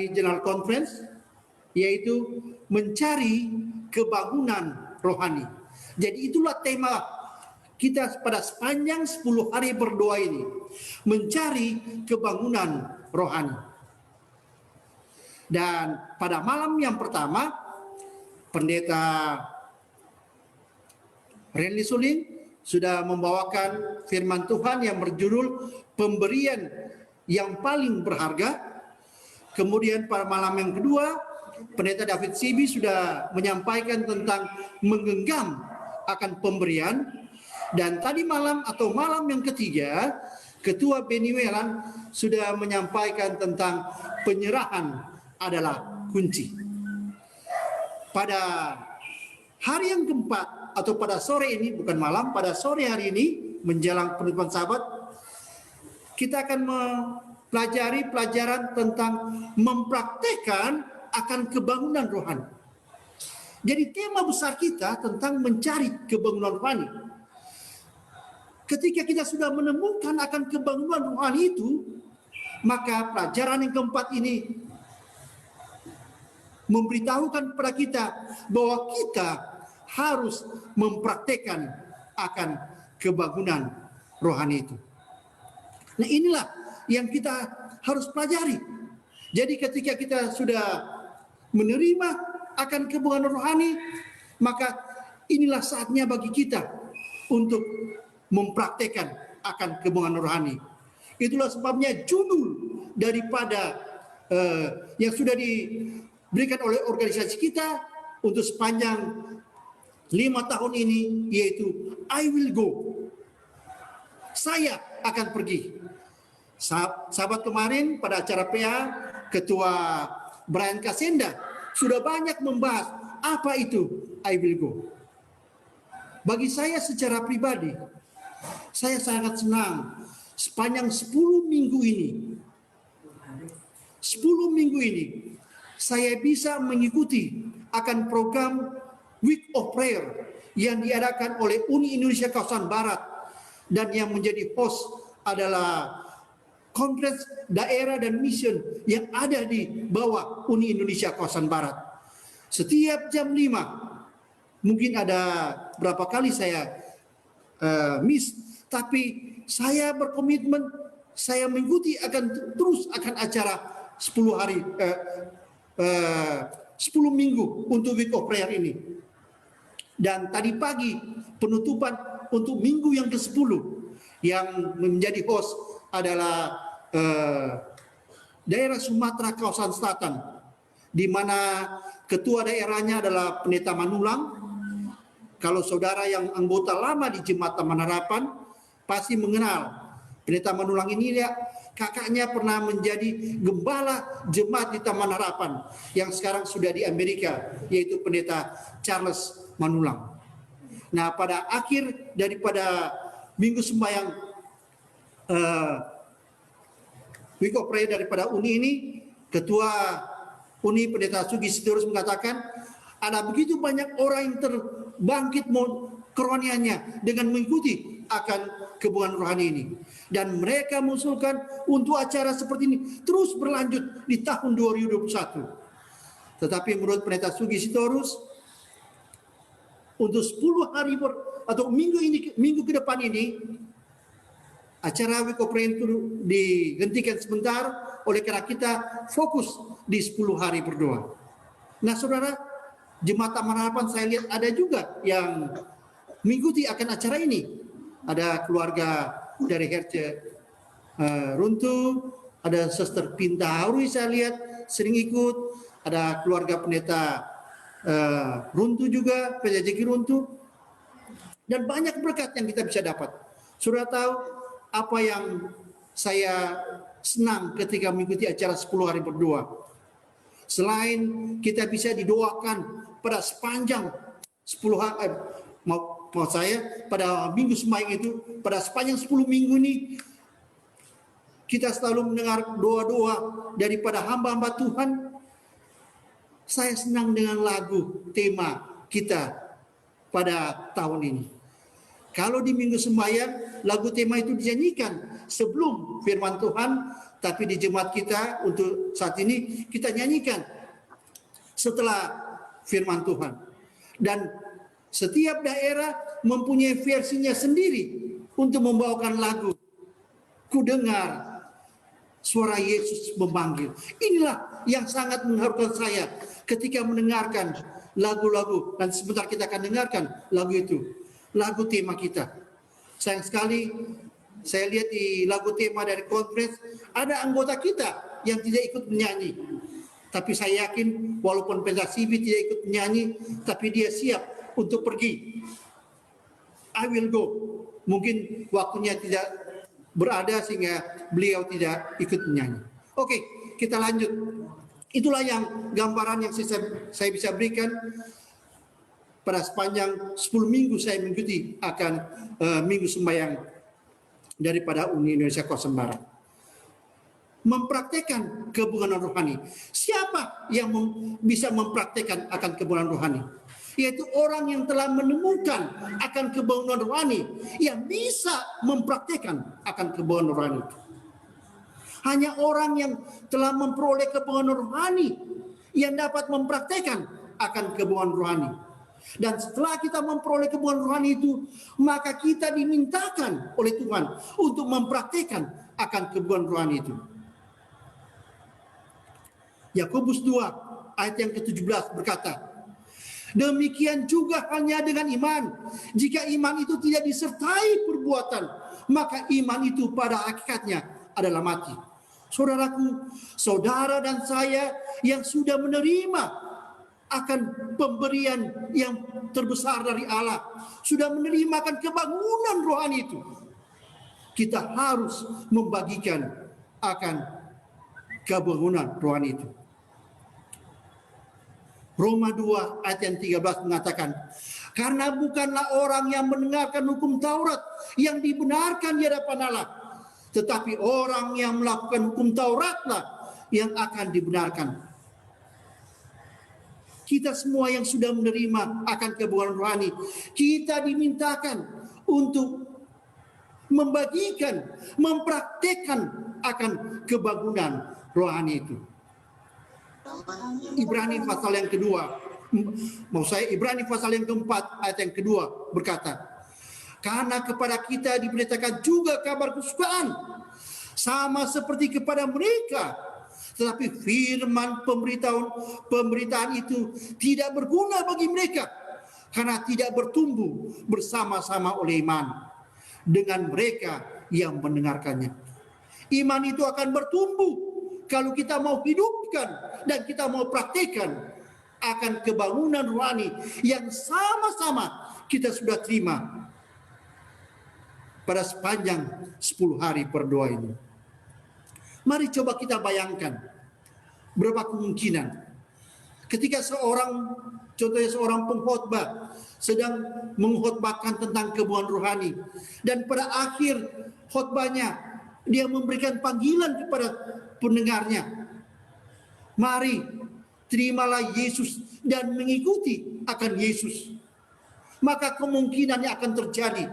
dari General Conference, yaitu mencari kebangunan rohani. Jadi itulah tema kita pada sepanjang 10 hari berdoa ini, mencari kebangunan rohani. Dan pada malam yang pertama, Pendeta Renly Suling sudah membawakan firman Tuhan yang berjudul pemberian yang paling berharga. Kemudian pada malam yang kedua, Pendeta David Sibi sudah menyampaikan tentang menggenggam akan pemberian. Dan tadi malam atau malam yang ketiga, Ketua Benny Wieland sudah menyampaikan tentang penyerahan adalah kunci. Pada hari yang keempat atau pada sore ini, bukan malam, pada sore hari ini menjelang penutupan Sabat, kita akan mempelajari pelajaran tentang mempraktekkan akan kebangunan rohani. Jadi tema besar kita tentang mencari kebangunan rohani. Ketika kita sudah menemukan akan kebangunan rohani itu, maka pelajaran yang keempat ini memberitahukan kepada kita bahwa kita harus mempraktekkan akan kebangunan rohani itu. Nah, inilah yang kita harus pelajari. Jadi ketika kita sudah menerima akan kebangunan rohani, maka inilah saatnya bagi kita untuk mempraktekkan akan kebangunan rohani. Itulah sebabnya judul daripada yang sudah diberikan oleh organisasi kita untuk sepanjang 5 tahun ini, yaitu I will go. Saya akan pergi. Sahabat kemarin pada acara PA, Ketua Brian Kasenda sudah banyak membahas apa itu I will go. Bagi saya secara pribadi, saya sangat senang sepanjang 10 minggu ini saya bisa mengikuti akan program Week of Prayer yang diadakan oleh Uni Indonesia Kawasan Barat, dan yang menjadi host adalah Kongres Daerah dan Mission yang ada di bawah Uni Indonesia Kawasan Barat. Setiap jam 5, mungkin ada berapa kali saya miss, tapi saya berkomitmen, saya mengikuti akan terus akan acara 10 hari 10 minggu untuk Week of Prayer ini. Dan tadi pagi penutupan untuk minggu yang ke-10 yang menjadi host adalah daerah Sumatera Kawasan Selatan, di mana ketua daerahnya adalah Pendeta Manulang. Kalau saudara yang anggota lama di Jemaat Taman Harapan pasti mengenal Pendeta Manulang ini, ya, kakaknya pernah menjadi gembala jemaat di Taman Harapan yang sekarang sudah di Amerika, yaitu Pendeta Charles Manulang. Nah, pada akhir daripada minggu sembahyang Week of Prayer daripada Uni ini, Ketua Uni Pendeta Sugi Sitorus mengatakan ada begitu banyak orang yang terbangkit kerohaniannya dengan mengikuti akan kebangunan rohani ini, dan mereka mengusulkan untuk acara seperti ini terus berlanjut di tahun 2021. Tetapi menurut Pendeta Sugi Sitorus, untuk 10 hari atau minggu ke depan ini, acara Week of Prayer itu dihentikan sebentar oleh karena kita fokus di 10 hari berdoa. Nah, saudara, Jemaat Taman Harapan saya lihat ada juga yang mengikuti akan acara ini. Ada keluarga dari Herce Runtuh, ada Suster Pinta Harui saya lihat sering ikut, ada keluarga Pendeta Runtuh juga, PJJ Runtuh, dan banyak berkat yang kita bisa dapat. Sudah tahu apa yang saya senang ketika mengikuti acara 10 hari berdoa. Selain kita bisa didoakan pada sepanjang 10 hari, mau saya pada minggu sembahyang itu, pada sepanjang 10 minggu ini kita selalu mendengar doa-doa daripada hamba-hamba Tuhan. Saya senang dengan lagu tema kita pada tahun ini. Kalau di minggu sembahyang, lagu tema itu dinyanyikan sebelum firman Tuhan, tapi di jemaat kita untuk saat ini kita nyanyikan setelah firman Tuhan. Dan setiap daerah mempunyai versinya sendiri untuk membawakan lagu. Ku dengar suara Yesus memanggil. Inilah yang sangat mengharukan saya ketika mendengarkan lagu-lagu, dan sebentar kita akan dengarkan lagu itu, lagu tema kita. Sayang sekali saya lihat di lagu tema dari conference ada anggota kita yang tidak ikut menyanyi. Tapi saya yakin walaupun pentas CV tidak ikut menyanyi, tapi dia siap untuk pergi. I will go. Mungkin waktunya tidak berada sehingga beliau tidak ikut menyanyi. Oke, kita lanjut. Itulah yang gambaran yang saya bisa berikan pada sepanjang 10 minggu saya mengikuti akan minggu sembahyang daripada Uni Indonesia Kawasan Barat. Mempraktekkan kebunan rohani. Siapa yang bisa mempraktekkan akan kebunan rohani? Yaitu orang yang telah menemukan akan kebunan rohani, yang bisa mempraktekkan akan kebunan rohani. Hanya orang yang telah memperoleh kebunan rohani yang dapat mempraktekkan akan kebunan rohani. Dan setelah kita memperoleh kebunan rohani itu, maka kita dimintakan oleh Tuhan untuk mempraktekkan akan kebunan rohani itu. Yakobus 2 ayat yang ke-17 berkata, demikian juga hanya dengan iman. Jika iman itu tidak disertai perbuatan, maka iman itu pada hakikatnya adalah mati. Saudaraku, saudara dan saya yang sudah menerima akan pemberian yang terbesar dari Allah, sudah menerima akan kebangunan rohani itu, kita harus membagikan akan kebangunan rohani itu. Roma 2 ayat yang 13 mengatakan, karena bukanlah orang yang mendengarkan hukum Taurat yang dibenarkan di hadapan Allah, tetapi orang yang melakukan hukum Tauratlah yang akan dibenarkan. Kita semua yang sudah menerima akan kebangunan rohani, kita dimintakan untuk membagikan, mempraktekkan akan kebangunan rohani itu. Ibrani pasal yang kedua, Ibrani pasal yang keempat ayat yang kedua berkata, karena kepada kita diberitakan juga kabar kesukaan sama seperti kepada mereka, tetapi firman pemberitaan itu tidak berguna bagi mereka karena tidak bertumbuh bersama-sama oleh iman dengan mereka yang mendengarkannya. Iman itu akan bertumbuh kalau kita mau hidupkan dan kita mau praktekkan akan kebangunan rohani yang sama-sama kita sudah terima pada sepanjang 10 hari berdoa ini. Mari coba kita bayangkan berapa kemungkinan ketika contohnya seorang pengkhotbah sedang mengkhotbahkan tentang kebangunan rohani, dan pada akhir khotbahnya dia memberikan panggilan kepada pendengarnya, mari terimalah Yesus dan mengikuti akan Yesus. Maka kemungkinannya akan terjadi.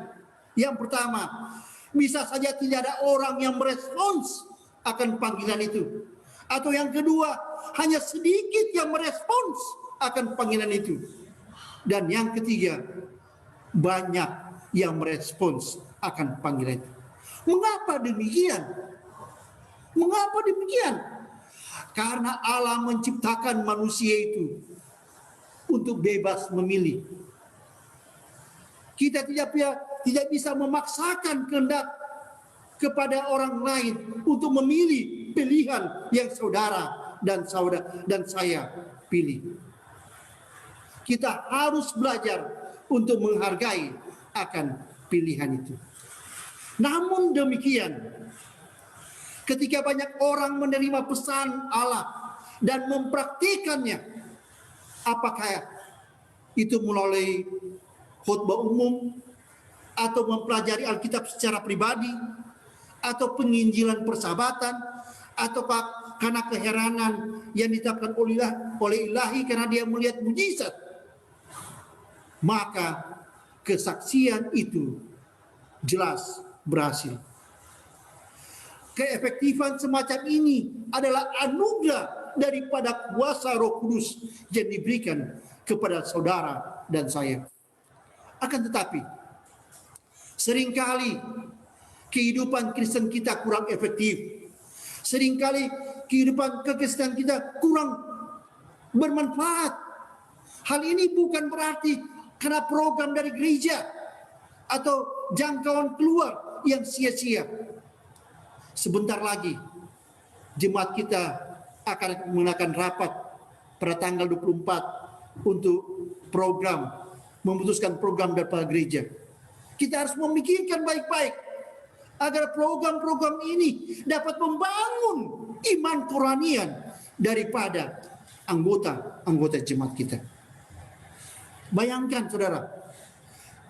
Yang pertama, bisa saja tidak ada orang yang merespons akan panggilan itu. Atau yang kedua, hanya sedikit yang merespons akan panggilan itu. Dan yang ketiga, banyak yang merespons akan panggilan itu. Mengapa demikian? Mengapa demikian? Karena Allah menciptakan manusia itu untuk bebas memilih. Kita tidak bisa memaksakan kehendak kepada orang lain untuk memilih pilihan yang saudara dan saya pilih. Kita harus belajar untuk menghargai akan pilihan itu. Namun demikian, ketika banyak orang menerima pesan Allah dan mempraktikannya, apakah itu melalui khotbah umum, atau mempelajari Alkitab secara pribadi, atau penginjilan persahabatan, atau karena keheranan yang ditetapkan oleh ilahi karena dia melihat mujizat, maka kesaksian itu jelas berhasil. Keefektifan semacam ini adalah anugerah daripada kuasa Roh Kudus yang diberikan kepada saudara dan saya. Akan tetapi, seringkali kehidupan Kristen kita kurang efektif. Seringkali kehidupan kekristenan kita kurang bermanfaat. Hal ini bukan berarti karena program dari gereja atau jangkauan keluar yang sia-sia. Sebentar lagi jemaat kita akan mengadakan rapat pada tanggal 24 untuk memutuskan program daripada gereja. Kita harus memikirkan baik-baik agar program-program ini dapat membangun iman kerohanian daripada anggota jemaat kita. Bayangkan saudara,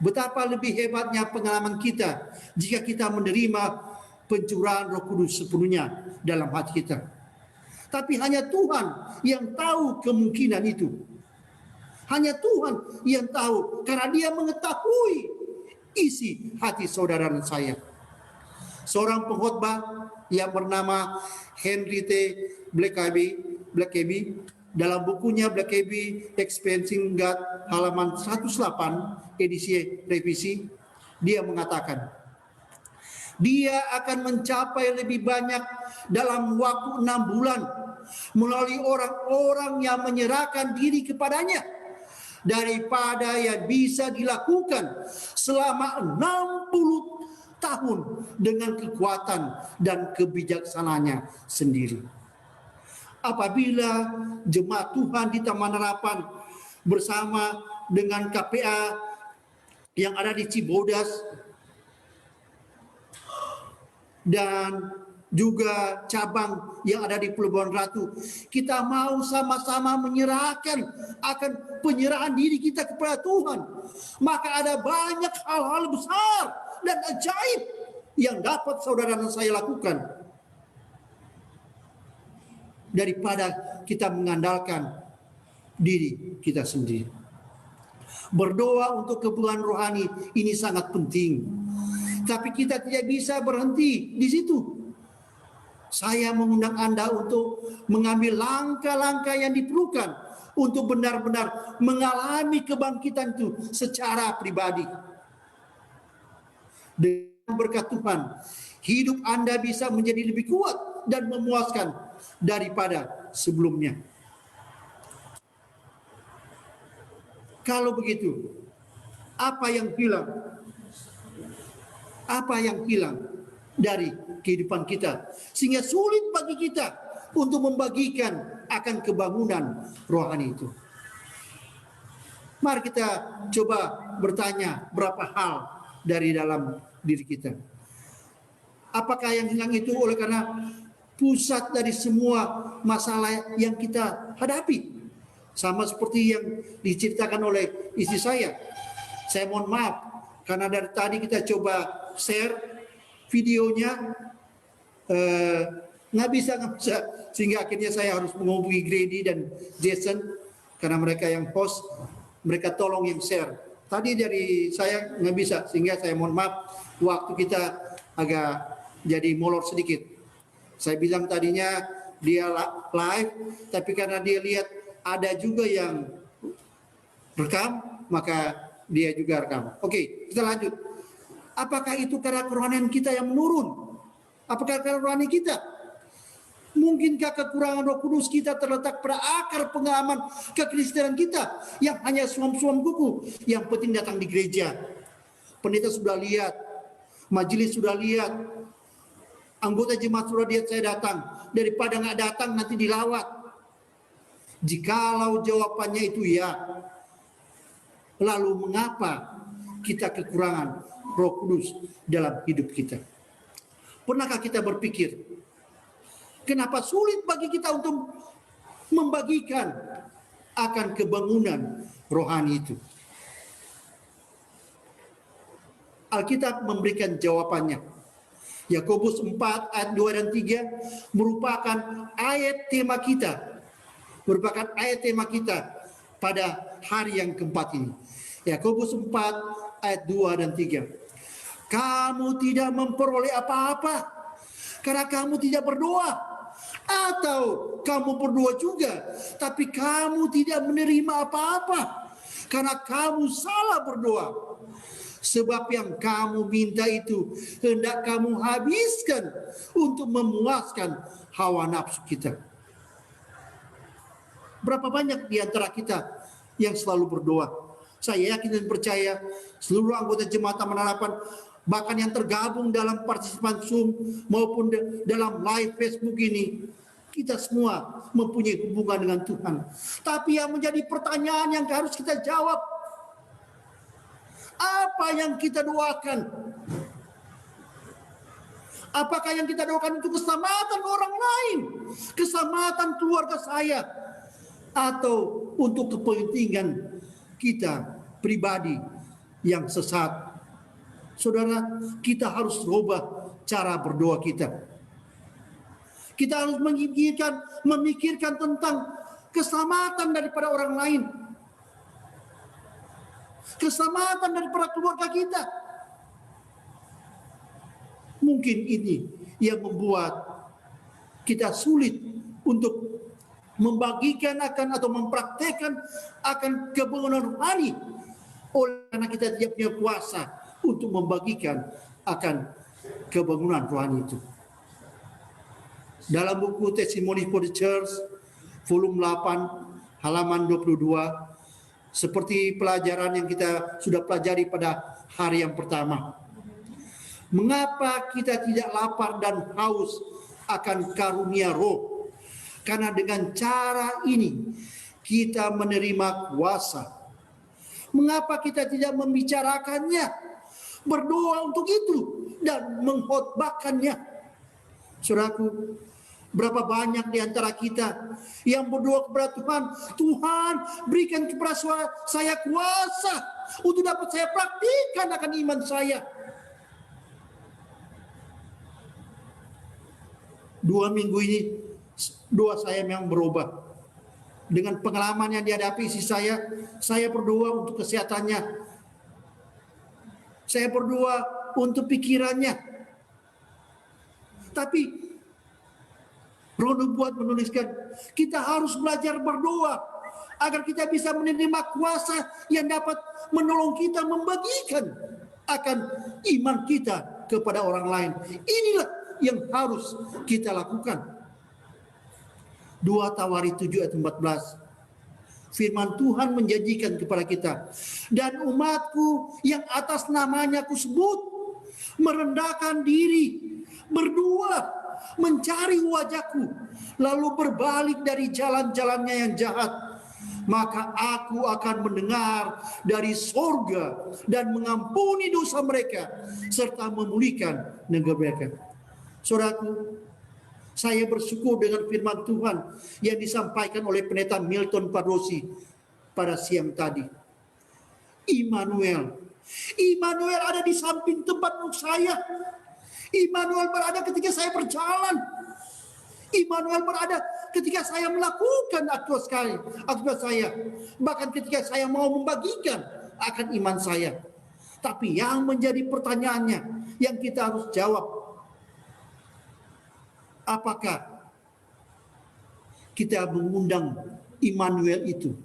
betapa lebih hebatnya pengalaman kita jika kita menerima pencurahan Roh Kudus sepenuhnya dalam hati kita. Tapi hanya Tuhan yang tahu kemungkinan itu. Hanya Tuhan yang tahu, karena Dia mengetahui isi hati saudara dan saya. Seorang pengkhotbah yang bernama Henry T. Blackaby dalam bukunya Blackaby Experiencing God halaman 108 edisi revisi, dia mengatakan, dia akan mencapai lebih banyak dalam waktu 6 bulan melalui orang-orang yang menyerahkan diri kepadanya daripada yang bisa dilakukan selama 60 tahun dengan kekuatan dan kebijaksanaannya sendiri. Apabila jemaat Tuhan di Taman Harapan bersama dengan KPA yang ada di Cibodas dan juga cabang yang ada di Pelabuhan Ratu, kita mau sama-sama menyerahkan akan penyerahan diri kita kepada Tuhan, maka ada banyak hal-hal besar dan ajaib yang dapat saudara dan saya lakukan daripada kita mengandalkan diri kita sendiri. Berdoa untuk kebutuhan rohani ini sangat penting. Tapi kita tidak bisa berhenti di situ. Saya mengundang Anda untuk mengambil langkah-langkah yang diperlukan untuk benar-benar mengalami kebangkitan itu secara pribadi. Dengan berkat Tuhan, hidup Anda bisa menjadi lebih kuat dan memuaskan daripada sebelumnya. Kalau begitu, apa yang hilang? Apa yang hilang dari kehidupan kita sehingga sulit bagi kita untuk membagikan akan kebangunan rohani itu? Mari kita coba bertanya berapa hal dari dalam diri kita. Apakah yang hilang itu oleh karena pusat dari semua masalah yang kita hadapi? Sama seperti yang diceritakan oleh istri saya. Saya mohon maaf karena dari tadi kita coba share videonya nggak bisa sehingga akhirnya saya harus menghubungi Grady dan Jason karena mereka yang host, mereka tolong yang share. Tadi dari saya nggak bisa sehingga saya mohon maaf, waktu kita agak jadi molor sedikit. Saya bilang tadinya dia live, tapi karena dia lihat ada juga yang rekam, maka dia juga rekam. Oke, kita lanjut. Apakah itu karena kerohanian kita yang menurun? Apakah karena rohani kita? Mungkinkah kekurangan Roh Kudus kita terletak pada akar pengalaman kekristenan kita yang hanya suam-suam kuku, yang penting datang di gereja. Pendeta sudah lihat, majelis sudah lihat, anggota jemaat sudah lihat saya datang. Daripada nggak datang nanti dilawat. Jikalau jawabannya itu ya, lalu mengapa kita kekurangan Roh Kudus dalam hidup kita? Pernahkah kita berpikir, kenapa sulit bagi kita untuk membagikan akan kebangunan rohani itu? Alkitab memberikan jawabannya. Yakobus 4 ayat 2 dan 3 merupakan ayat tema kita. Merupakan ayat tema kita pada hari yang keempat ini. Yakobus 4 ayat 2 dan 3. kamu tidak memperoleh apa-apa karena kamu tidak berdoa. Atau kamu berdoa juga, tapi kamu tidak menerima apa-apa karena kamu salah berdoa. Sebab yang kamu minta itu hendak kamu habiskan untuk memuaskan hawa nafsu kita. Berapa banyak di antara kita yang selalu berdoa? Saya yakin dan percaya seluruh anggota jemaat Taman Harapan, bahkan yang tergabung dalam partisipan Zoom maupun dalam live Facebook ini, kita semua mempunyai hubungan dengan Tuhan. Tapi yang menjadi pertanyaan yang harus kita jawab, apa yang kita doakan? Apakah yang kita doakan untuk keselamatan orang lain, keselamatan keluarga saya, atau untuk kepentingan kita pribadi yang sesat? Saudara, kita harus rubah cara berdoa kita. Kita harus memikirkan tentang keselamatan daripada orang lain, keselamatan daripada keluarga kita. Mungkin ini yang membuat kita sulit untuk membagikan akan atau mempraktekkan akan kebangunan rohani, oleh karena kita tidak punya kuasa untuk membagikan akan kebangunan rohani itu. Dalam buku Testimony for the Church, volume 8, halaman 22, seperti pelajaran yang kita sudah pelajari pada hari yang pertama. Mengapa kita tidak lapar dan haus akan karunia roh? Karena dengan cara ini kita menerima kuasa. Mengapa kita tidak membicarakannya, berdoa untuk itu, dan mengkhotbahkannya? Saudaraku, berapa banyak di antara kita yang berdoa kepada Tuhan, Tuhan berikan kepada saya kuasa untuk dapat saya praktikkan akan iman saya. 2 minggu ini doa saya memang berubah. Dengan pengalaman yang dihadapi istri saya berdoa untuk kesehatannya. Saya berdoa untuk pikirannya. Tapi Roh Nubuat menuliskan, kita harus belajar berdoa agar kita bisa menerima kuasa yang dapat menolong kita membagikan akan iman kita kepada orang lain. Inilah yang harus kita lakukan. 2 Tawari 7 ayat 14. Firman Tuhan menjanjikan kepada kita, dan umatku yang atas namanya ku sebut merendahkan diri, berdoa, mencari wajahku, lalu berbalik dari jalan-jalannya yang jahat, maka aku akan mendengar dari sorga dan mengampuni dosa mereka serta memulihkan negeri mereka. Saudaraku, saya bersyukur dengan firman Tuhan yang disampaikan oleh pendeta Milton Pardosi pada siang tadi. Immanuel ada di samping tempat duduk saya. Immanuel berada ketika saya berjalan. Immanuel berada ketika saya melakukan aktivitas saya. Bahkan ketika saya mau membagikan akan iman saya. Tapi yang menjadi pertanyaannya yang kita harus jawab, apakah kita mengundang Immanuel itu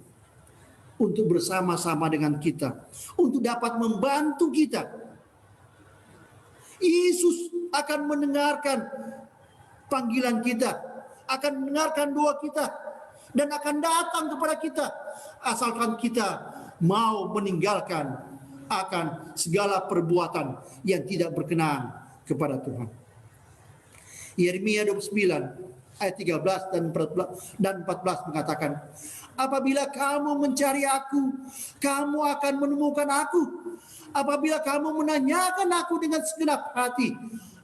untuk bersama-sama dengan kita, untuk dapat membantu kita? Yesus akan mendengarkan panggilan kita, akan mendengarkan doa kita, dan akan datang kepada kita, asalkan kita mau meninggalkan akan segala perbuatan yang tidak berkenan kepada Tuhan. Yeremia 29 ayat 13 dan 14 mengatakan, apabila kamu mencari aku, kamu akan menemukan aku. Apabila kamu menanyakan aku dengan segenap hati,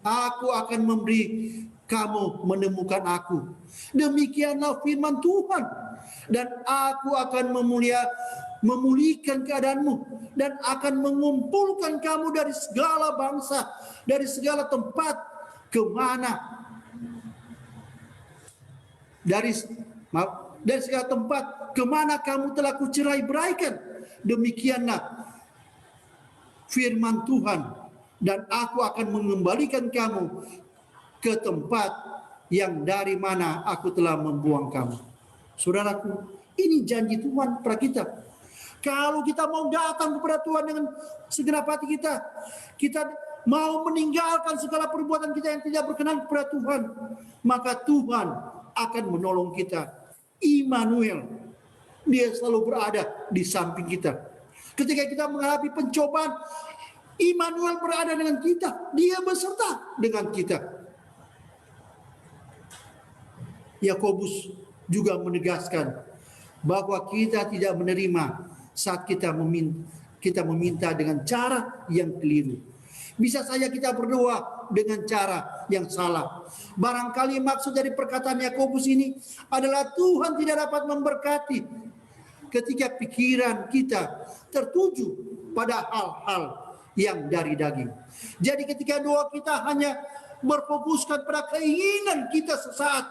aku akan memberi kamu menemukan aku. Demikianlah firman Tuhan. Dan aku akan memulihkan keadaanmu, dan akan mengumpulkan kamu dari segala bangsa, dari segala tempat dari segala tempat kemana kamu telah kucerai beraikan. Demikianlah firman Tuhan dan aku akan mengembalikan kamu ke tempat yang dari mana aku telah membuang kamu. Saudaraku, ini janji Tuhan kepada kita. Kalau kita mau datang kepada Tuhan dengan segenap hati kita, kita mau meninggalkan segala perbuatan kita yang tidak berkenan kepada Tuhan, maka Tuhan akan menolong kita. Immanuel, Dia selalu berada di samping kita. Ketika kita menghadapi pencobaan, Immanuel berada dengan kita. Dia beserta dengan kita. Yakobus juga menegaskan bahwa kita tidak menerima saat kita meminta dengan cara yang keliru. Bisa saja kita berdoa dengan cara yang salah. Barangkali maksud dari perkataan Yakobus ini adalah Tuhan tidak dapat memberkati ketika pikiran kita tertuju pada hal-hal yang dari daging. Jadi ketika doa kita hanya berfokuskan pada keinginan kita sesaat,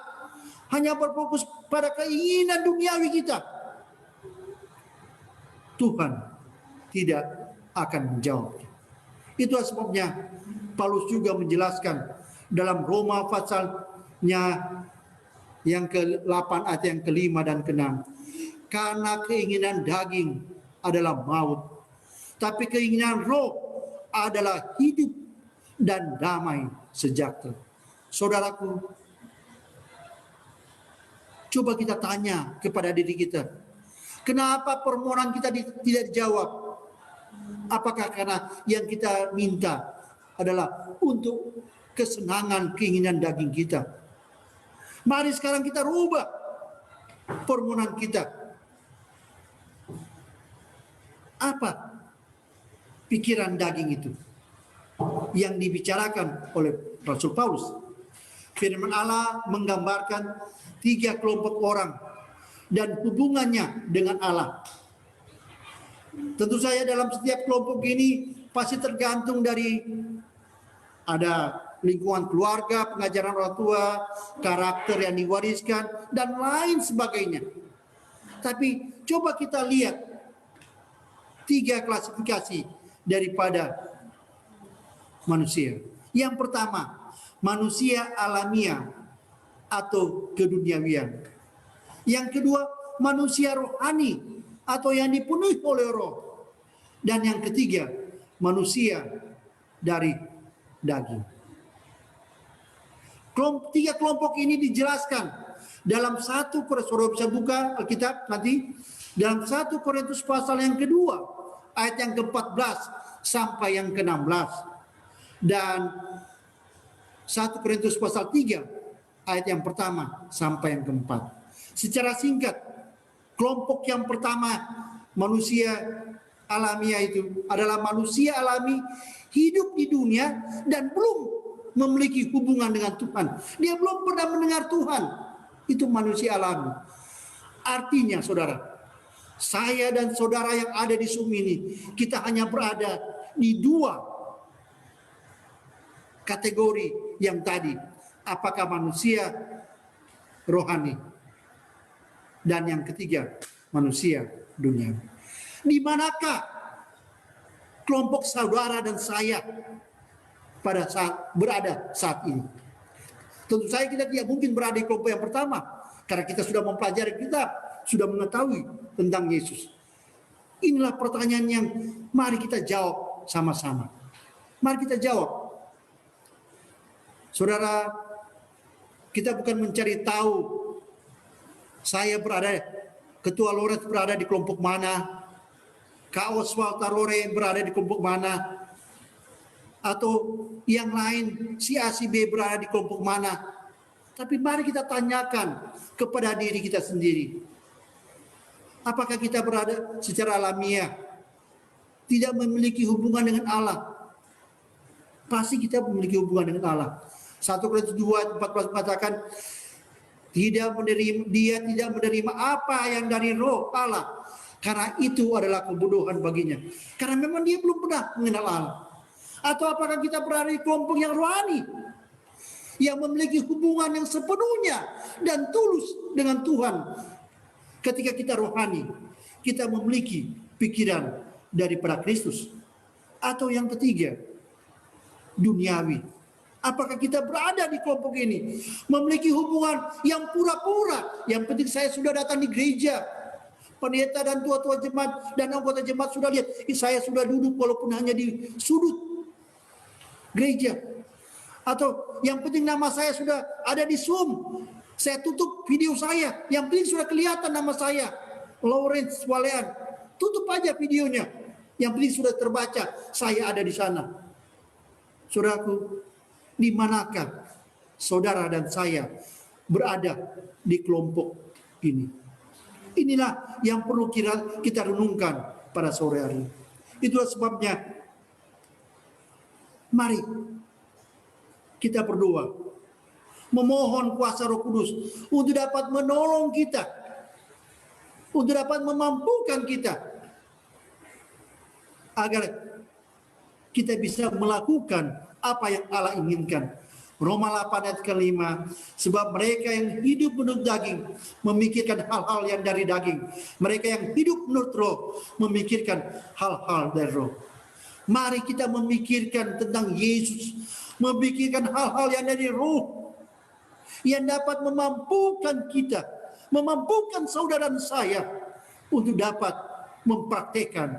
hanya berfokus pada keinginan duniawi kita, Tuhan tidak akan menjawab. Itulah sebabnya Paulus juga menjelaskan dalam Roma pasalnya yang ke-8 ayat yang ke-5 dan ke-6. Karena keinginan daging adalah maut, tapi keinginan roh adalah hidup dan damai sejahtera. Saudaraku, coba kita tanya kepada diri kita, kenapa permohonan kita tidak dijawab? Apakah karena yang kita minta adalah untuk kesenangan keinginan daging kita? Mari sekarang kita rubah permohonan kita. Apa pikiran daging itu yang dibicarakan oleh Rasul Paulus? Firman Allah menggambarkan 3 kelompok orang dan hubungannya dengan Allah. Tentu saja dalam setiap kelompok ini pasti tergantung dari ada lingkungan keluarga, pengajaran orang tua, karakter yang diwariskan, dan lain sebagainya. Tapi coba kita lihat 3 klasifikasi daripada manusia. Yang pertama, manusia alamiah atau keduniawian. Yang kedua, manusia rohani atau yang dipenuhi oleh roh. Dan yang ketiga, manusia dari daging. 3 kelompok ini dijelaskan dalam 1 Korintus, saudara bisa buka Alkitab nanti, dalam 1 Korintus pasal yang kedua, ayat yang ke-14 sampai yang ke-16. Dan 1 Korintus pasal 3, ayat yang pertama sampai yang ke-4. Secara singkat, kelompok yang pertama, manusia alamiah itu adalah manusia alami hidup di dunia dan belum memiliki hubungan dengan Tuhan. Dia belum pernah mendengar Tuhan. Itu manusia alami. Artinya saudara, saya dan saudara yang ada di Zoom ini, kita hanya berada di 2 kategori yang tadi. Apakah manusia rohani? Dan yang ketiga, manusia dunia. Di manakah kelompok saudara dan saya pada saat berada saat ini? Tentu saja kita tidak mungkin berada di kelompok yang pertama, karena kita sudah mempelajari kitab, sudah mengetahui tentang Yesus. Inilah pertanyaan yang mari kita jawab sama-sama. Mari kita jawab. Saudara, kita bukan mencari tahu saya berada, Ketua Loret berada di kelompok mana, Kak Oswald Tarore berada di kelompok mana, atau yang lain si A si B berada di kelompok mana. Tapi mari kita tanyakan kepada diri kita sendiri, apakah kita berada secara alamiah tidak memiliki hubungan dengan Allah? Pasti kita memiliki hubungan dengan Allah. 1 Korintus 2:14 mengatakan, dia tidak menerima apa yang dari roh Allah, karena itu adalah kebodohan baginya. Karena memang dia belum pernah mengenal Allah. Atau apakah kita berada di kelompok yang rohani, yang memiliki hubungan yang sepenuhnya dan tulus dengan Tuhan? Ketika kita rohani, kita memiliki pikiran daripada Kristus. Atau yang ketiga, duniawi. Apakah kita berada di kelompok ini? Memiliki hubungan yang pura-pura. Yang penting saya sudah datang di gereja. Pendeta dan tua-tua jemaat dan anggota jemaat sudah lihat. Saya sudah duduk walaupun hanya di sudut gereja. Atau yang penting nama saya sudah ada di Zoom. Saya tutup video saya. Yang penting sudah kelihatan nama saya. Lawrence Walean. Tutup aja videonya. Yang penting sudah terbaca. Saya ada di sana. Saudaraku, di manakah saudara dan saya berada di kelompok ini? Inilah yang perlu kita renungkan pada sore hari. Itulah sebabnya mari kita berdoa, memohon kuasa Roh Kudus untuk dapat menolong kita, untuk dapat memampukan kita agar kita bisa melakukan apa yang Allah inginkan. Roma 8 ayat ke-5, sebab mereka yang hidup menurut daging memikirkan hal-hal yang dari daging. Mereka yang hidup menurut roh memikirkan hal-hal dari roh. Mari kita memikirkan tentang Yesus, memikirkan hal-hal yang dari roh, yang dapat memampukan kita, memampukan saudara dan saya untuk dapat mempraktekkan